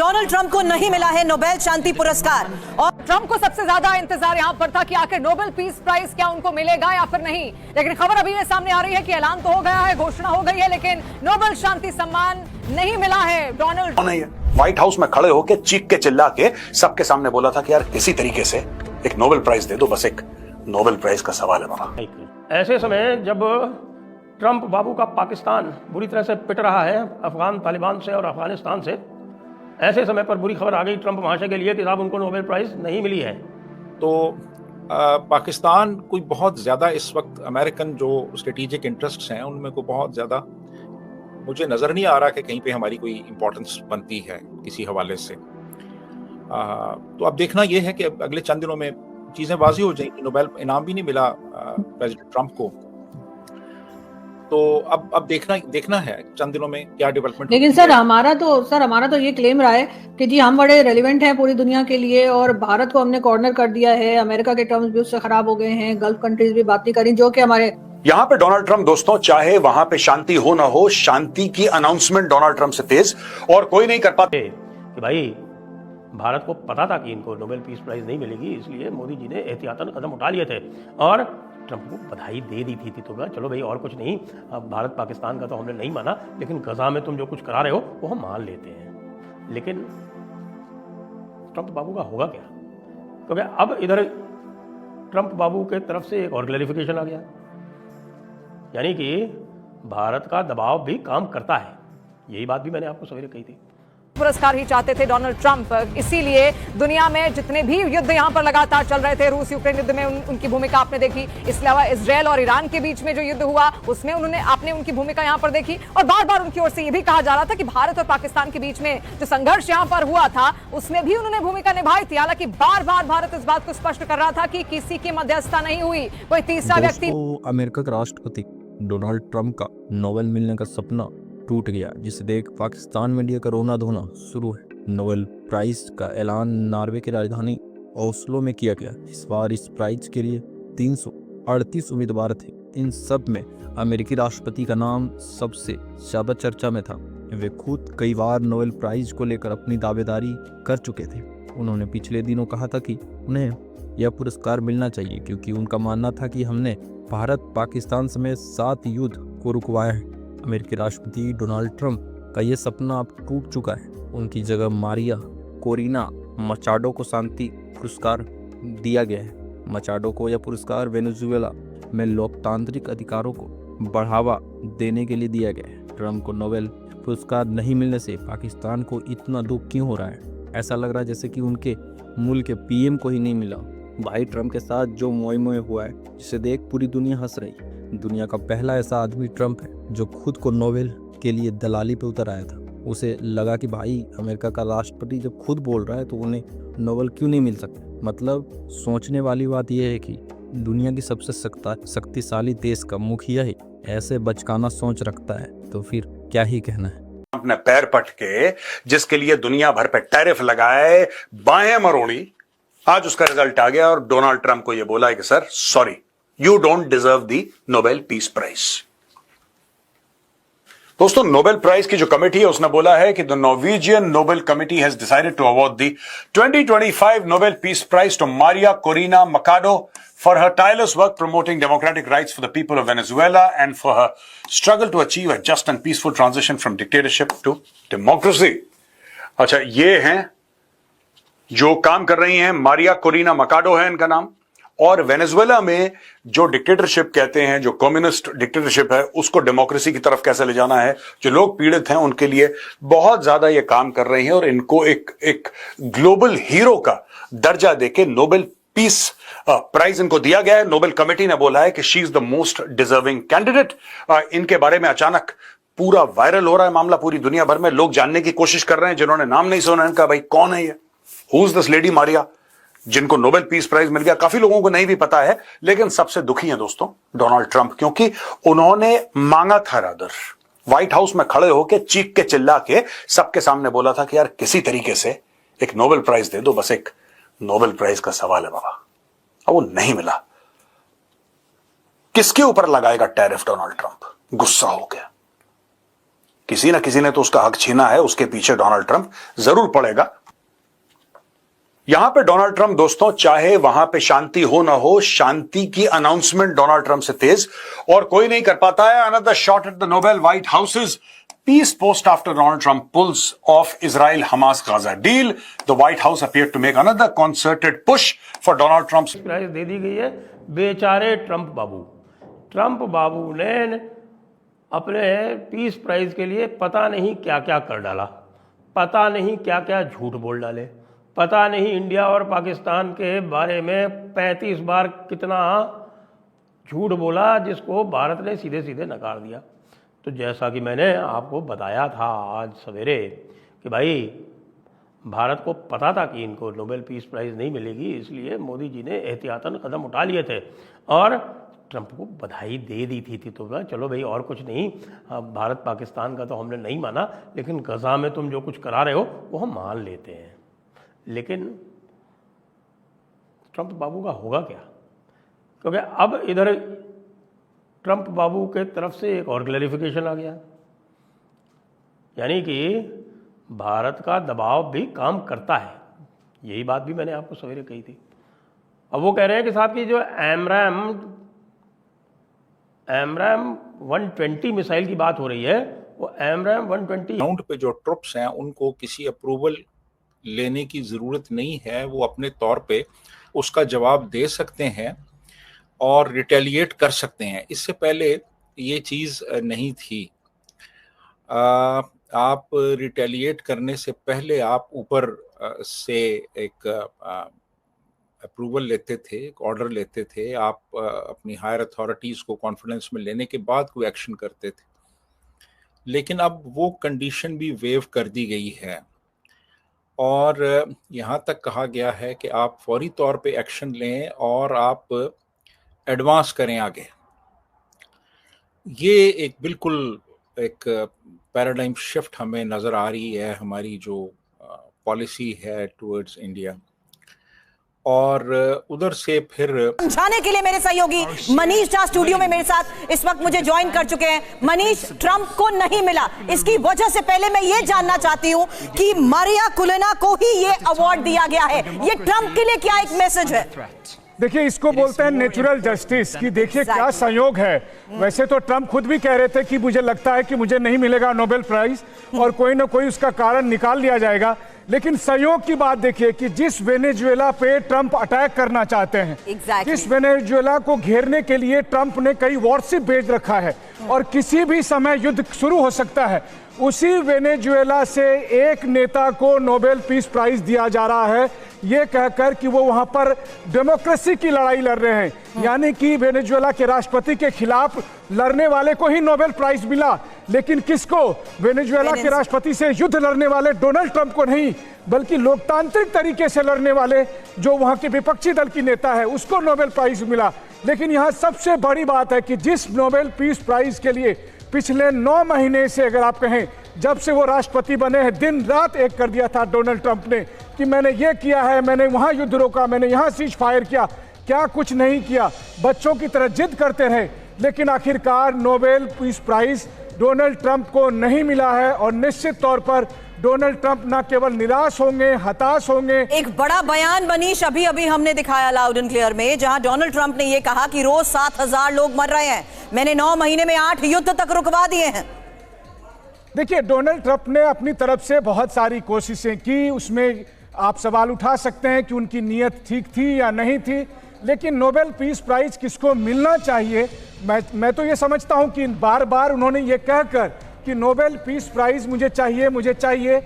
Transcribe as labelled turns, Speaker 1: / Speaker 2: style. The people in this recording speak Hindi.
Speaker 1: डोनाल्ड ट्रंप को नहीं मिला है नोबेल शांति पुरस्कार। और ट्रंप को सबसे ज्यादा इंतजार यहां पर था कि आखिर नोबेल पीस प्राइज क्या उनको मिलेगा या फिर नहीं, लेकिन खबर अभी ये सामने आ रही है कि ऐलान तो हो गया है, घोषणा हो गई है, लेकिन नोबेल शांति सम्मान नहीं मिला है डोनाल्ड।
Speaker 2: नहीं है, व्हाइट हाउस में खड़े होकर चीख के चिल्ला के सबके सामने बोला था कि यार किसी तरीके से एक नोबेल प्राइज दे दो, बस एक नोबेल प्राइज का सवाल है बाबा।
Speaker 3: ऐसे समय जब ट्रंप बाबू का पाकिस्तान बुरी तरह से पिट रहा है अफगान तालिबान से और अफगानिस्तान से, ऐसे समय पर बुरी खबर आ गई ट्रंप महाशय के लिए कि साहब उनको नोबेल प्राइज नहीं मिली है।
Speaker 4: तो पाकिस्तान कोई बहुत ज़्यादा इस वक्त अमेरिकन जो स्ट्रेटेजिक इंटरेस्ट्स हैं उनमें को बहुत ज़्यादा मुझे नज़र नहीं आ रहा कि कहीं पे हमारी कोई इम्पोर्टेंस बनती है किसी हवाले से। तो अब देखना यह है कि अगले चंद दिनों में चीज़ें वाज़ी हो जाएंगी। नोबेल इनाम भी नहीं मिला प्रेसिडेंट ट्रंप को, तो अब देखना है चंद दिनों में क्या डेवलपमेंट।
Speaker 5: लेकिन सर हमारा तो ये क्लेम रहा है कि जी हम बड़े रेलिवेंट हैं पूरी दुनिया के लिए और भारत को हमने कॉर्नर कर दिया है, अमेरिका के टर्म्स भी उससे खराब हो गए हैं, गल्फ कंट्रीज भी बात नहीं करी, जो कि हमारे
Speaker 2: यहां पे डोनाल्ड ट्रंप दोस्तों, चाहे वहां पे शांति हो ना हो, शांति की अनाउंसमेंट डोनाल्ड ट्रंप से तेज और कोई नहीं कर पाते।
Speaker 3: कि भाई भारत को पता था कि इनको नोबेल पीस प्राइज नहीं मिलेगी, इसलिए मोदी जी ने एहतियातन कदम उठा लिए थे और ट्रंप को बधाई दे दी थी। तो चलो भाई और कुछ नहीं, अब भारत पाकिस्तान का तो हमने नहीं माना, लेकिन गजा में तुम जो कुछ करा रहे हो वो हम मान लेते हैं। लेकिन ट्रंप बाबू का होगा क्या? क्योंकि अब इधर ट्रंप बाबू के तरफ से एक और क्लैरिफिकेशन आ गया, यानी कि भारत का दबाव भी काम करता है। यही बात भी मैंने आपको सवेरे कही थी।
Speaker 1: पुरस्कार ही चाहते थे डोनाल्ड ट्रंप, इसीलिए दुनिया में जितने भी युद्ध यहां पर लगातार चल रहे थे, रूस यूक्रेन युद्ध में उनकी भूमिका आपने देखी, इसके अलावा इजरायल और ईरान के बीच में जो युद्ध हुआ उसमें आपने उनकी भूमिका यहां पर देखी, और बार बार उनकी ओर से यह भी कहा जा रहा था कि भारत और पाकिस्तान के बीच में जो संघर्ष यहां पर हुआ था उसमें भी उन्होंने भूमिका निभाई थी। हालांकि बार बार भारत इस बात को स्पष्ट कर रहा था कि किसी की मध्यस्थता नहीं हुई, कोई तीसरा व्यक्ति।
Speaker 6: अमेरिका के राष्ट्रपति डोनाल्ड ट्रंप का नोबेल मिलने का सपना टूट गया, जिसे देख पाकिस्तान मीडिया का रोना धोना शुरू है। नोबेल प्राइज का ऐलान नॉर्वे की राजधानी ओस्लो में किया गया। इस बार इस प्राइज के लिए 338 उम्मीदवार थे। इन सब में अमेरिकी राष्ट्रपति का नाम सबसे ज्यादा चर्चा में था। वे खुद कई बार नोबेल प्राइज को लेकर अपनी दावेदारी कर चुके थे। उन्होंने पिछले दिनों कहा था कि उन्हें यह पुरस्कार मिलना चाहिए क्योंकि उनका मानना था कि हमने भारत पाकिस्तान समेत 7 युद्ध को रुकवाया है। अमेरिकी राष्ट्रपति डोनाल्ड ट्रंप का यह सपना अब टूट चुका है। उनकी जगह मारिया कोरिना मचाडो को शांति पुरस्कार दिया गया है। मचाडो को यह पुरस्कार वेनेजुएला में लोकतांत्रिक अधिकारों को बढ़ावा देने के लिए दिया गया है। ट्रंप को नोबेल पुरस्कार नहीं मिलने से पाकिस्तान को इतना दुख क्यों हो रहा है? ऐसा लग रहा है जैसे कि उनके मुल्क के पीएम को ही नहीं मिला। भाई ट्रंप के साथ जो मोए हुआ है, जिसे देख पूरी दुनिया हंस रही। दुनिया का पहला ऐसा आदमी ट्रंप है जो खुद को नोबेल के लिए दलाली पे उतर आया था। उसे लगा कि भाई अमेरिका का राष्ट्रपति जब खुद बोल रहा है तो उन्हें नोबेल क्यों नहीं मिल सकता। मतलब सोचने वाली बात यह है कि दुनिया की सबसे शक्तिशाली देश का मुखिया ही ऐसे बचकाना सोच रखता है, तो फिर क्या ही कहना है।
Speaker 2: अपने पैर पट के जिसके लिए दुनिया भर पे टैरिफ लगाए, बाएं मरोड़ी, आज उसका रिजल्ट आ गया और डोनाल्ड ट्रंप को यह बोला है कि sir sorry, you don't deserve the Nobel peace prize. दोस्तों, नोबेल प्राइज की जो कमेटी है उसने बोला है कि the Norwegian Nobel committee has decided to award the 2025 Nobel peace prize to Maria Corina Machado for her tireless work promoting democratic rights for the people of Venezuela and for her struggle to achieve a just and peaceful transition from dictatorship to democracy। अच्छा, ये हैं जो काम कर रही हैं, मारिया कोरिना मकाडो है इनका नाम, और वेनेजुएला में जो डिक्टेटरशिप कहते हैं, जो कम्युनिस्ट डिक्टेटरशिप है, उसको डेमोक्रेसी की तरफ कैसे ले जाना है, जो लोग पीड़ित हैं उनके लिए बहुत ज्यादा ये काम कर रही हैं और इनको एक ग्लोबल हीरो का दर्जा देके नोबेल पीस प्राइज इनको दिया गया है। नोबेल कमेटी ने बोला है कि she is the most deserving candidate. इनके बारे में अचानक पूरा वायरल हो रहा है मामला, पूरी दुनिया भर में लोग जानने की कोशिश कर रहे हैं। जिन्होंने नाम नहीं सुना इनका, भाई कौन है ये, who is this lady Maria जिनको नोबेल पीस प्राइज मिल गया। काफी लोगों को नहीं भी पता है, लेकिन सबसे दुखी हैं दोस्तों डोनाल्ड ट्रंप, क्योंकि उन्होंने मांगा था, रादर व्हाइट हाउस में खड़े होकर चीख के चिल्ला के सबके सामने बोला था कि यार किसी तरीके से एक नोबेल प्राइज दे दो, बस एक नोबेल प्राइज का सवाल है बाबा। अब वो नहीं मिला। किसके ऊपर लगाएगा टैरिफ डोनाल्ड ट्रंप? गुस्सा हो गया। किसी ना किसी ने तो उसका हक छीना है, उसके पीछे डोनाल्ड ट्रंप जरूर पड़ेगा। यहां पे डोनाल्ड ट्रंप दोस्तों, चाहे वहां पे शांति हो ना हो, शांति की अनाउंसमेंट डोनाल्ड ट्रंप से तेज और कोई नहीं कर पाता है। Another shot at the Nobel white houses peace post after Donald Trump pulls off Israel-Hamas Gaza deal. The White House appeared to make another concerted push for Donald Trump's
Speaker 3: prize दे दी गई है। बेचारे ट्रंप बाबू ने अपने पीस प्राइज के लिए पता नहीं क्या क्या कर डाला, पता नहीं क्या क्या झूठ बोल डाले, पता नहीं इंडिया और पाकिस्तान के बारे में 35 बार कितना झूठ बोला, जिसको भारत ने सीधे सीधे नकार दिया। तो जैसा कि मैंने आपको बताया था आज सवेरे कि भाई भारत को पता था कि इनको नोबेल पीस प्राइज़ नहीं मिलेगी, इसलिए मोदी जी ने एहतियातन कदम उठा लिए थे और ट्रंप को बधाई दे दी थी। तो चलो भाई और कुछ नहीं, भारत पाकिस्तान का तो हमने नहीं माना, लेकिन गज़ा में तुम जो कुछ करा रहे हो वो हम मान लेते हैं। लेकिन ट्रंप बाबू का होगा क्या? क्योंकि अब इधर ट्रंप बाबू के तरफ से एक और क्लैरिफिकेशन आ गया, यानी कि भारत का दबाव भी काम करता है। यही बात भी मैंने आपको सवेरे कही थी। अब वो कह रहे हैं कि साहब की जो एमरैम 120 मिसाइल की बात हो रही है, वो एमरैम 120
Speaker 4: ग्राउंड पे जो ट्रुप्स हैं उनको किसी अप्रूवल लेने की ज़रूरत नहीं है, वो अपने तौर पे उसका जवाब दे सकते हैं और रिटेलिएट कर सकते हैं। इससे पहले ये चीज़ नहीं थी। आप रिटेलिएट करने से पहले आप ऊपर से एक अप्रूवल लेते थे, एक ऑर्डर लेते थे, आप अपनी हायर अथॉरिटीज़ को कॉन्फिडेंस में लेने के बाद कोई एक्शन करते थे। लेकिन अब वो कंडीशन भी वेव कर दी गई है और यहाँ तक कहा गया है कि आप फौरी तौर पे एक्शन लें और आप एडवांस करें आगे। ये एक बिल्कुल एक पैराडाइम शिफ्ट हमें नज़र आ रही है, हमारी जो पॉलिसी है टुवर्ड्स इंडिया। और उधर से फिर
Speaker 7: समझाने के लिए मेरे सहयोगी मनीष झा स्टूडियो में मेरे साथ इस वक्त मुझे ज्वाइन कर चुके हैं। मनीष, ट्रंप को नहीं मिला, इसकी वजह से पहले मैं ये जानना चाहती हूं कि मारिया कुलेना को ही ये अवार्ड दिया गया है, ये ट्रंप के लिए क्या एक मैसेज है?
Speaker 8: देखिए, इसको बोलते हैं नेचुरल जस्टिस कि देखिए क्या संयोग है। वैसे तो ट्रंप खुद भी कह रहे थे कि मुझे लगता है कि मुझे नहीं मिलेगा नोबेल प्राइज और कोई ना कोई उसका कारण निकाल लिया जाएगा, लेकिन संयोग की बात देखिए कि जिस वेनेजुएला पे ट्रंप अटैक करना चाहते हैं, जिस वेनेजुएला को घेरने के लिए ट्रंप ने कई वॉरशिप भेज रखा है और किसी भी समय युद्ध शुरू हो सकता है, उसी वेनेजुएला से एक नेता को नोबेल पीस प्राइज दिया जा रहा है ये कहकर कि वो वहां पर डेमोक्रेसी की लड़ाई लड़ रहे हैं। यानी कि वेनेजुएला के राष्ट्रपति के खिलाफ लड़ने वाले को ही नोबेल प्राइज मिला, लेकिन किसको? वेनेजुएला के राष्ट्रपति से युद्ध लड़ने वाले डोनाल्ड ट्रंप को नहीं, बल्कि लोकतांत्रिक तरीके से लड़ने वाले जो वहां के विपक्षी दल की नेता है उसको नोबेल प्राइज मिला। लेकिन यहाँ सबसे बड़ी बात है कि जिस नोबेल पीस प्राइज के लिए पिछले 9 महीने से, अगर आप कहें जब से वो राष्ट्रपति बने हैं, दिन रात एक कर दिया था डोनाल्ड ट्रंप ने कि मैंने ये किया है, मैंने वहां युद्ध रोका, मैंने यहां सीज फायर किया, क्या कुछ नहीं किया, बच्चों की तरह जिद करते रहे। लेकिन आखिरकार Nobel peace prize Donald Trump को नहीं मिला है और निश्चित तौर पर डोनाल्ड ट्रंप न केवल निराश होंगे, हताश होंगे।
Speaker 7: एक बड़ा बयान मनीष अभी हमने दिखाया लाउड एंड क्लियर में, जहां डोनाल्ड ट्रंप ने यह कहा कि रोज 7,000 लोग मर रहे हैं, मैंने 9 महीने में 8 युद्ध तक रुकवा दिए हैं।
Speaker 8: देखिए, डोनाल्ड ट्रंप ने अपनी तरफ से बहुत सारी कोशिशें की, उसमें आप सवाल उठा सकते हैं कि उनकी नीयत ठीक थी या नहीं थी, लेकिन नोबेल पीस प्राइज किसको मिलना चाहिए, मैं तो ये समझता हूं कि बार बार उन्होंने ये कहकर कि नोबेल पीस प्राइज मुझे चाहिए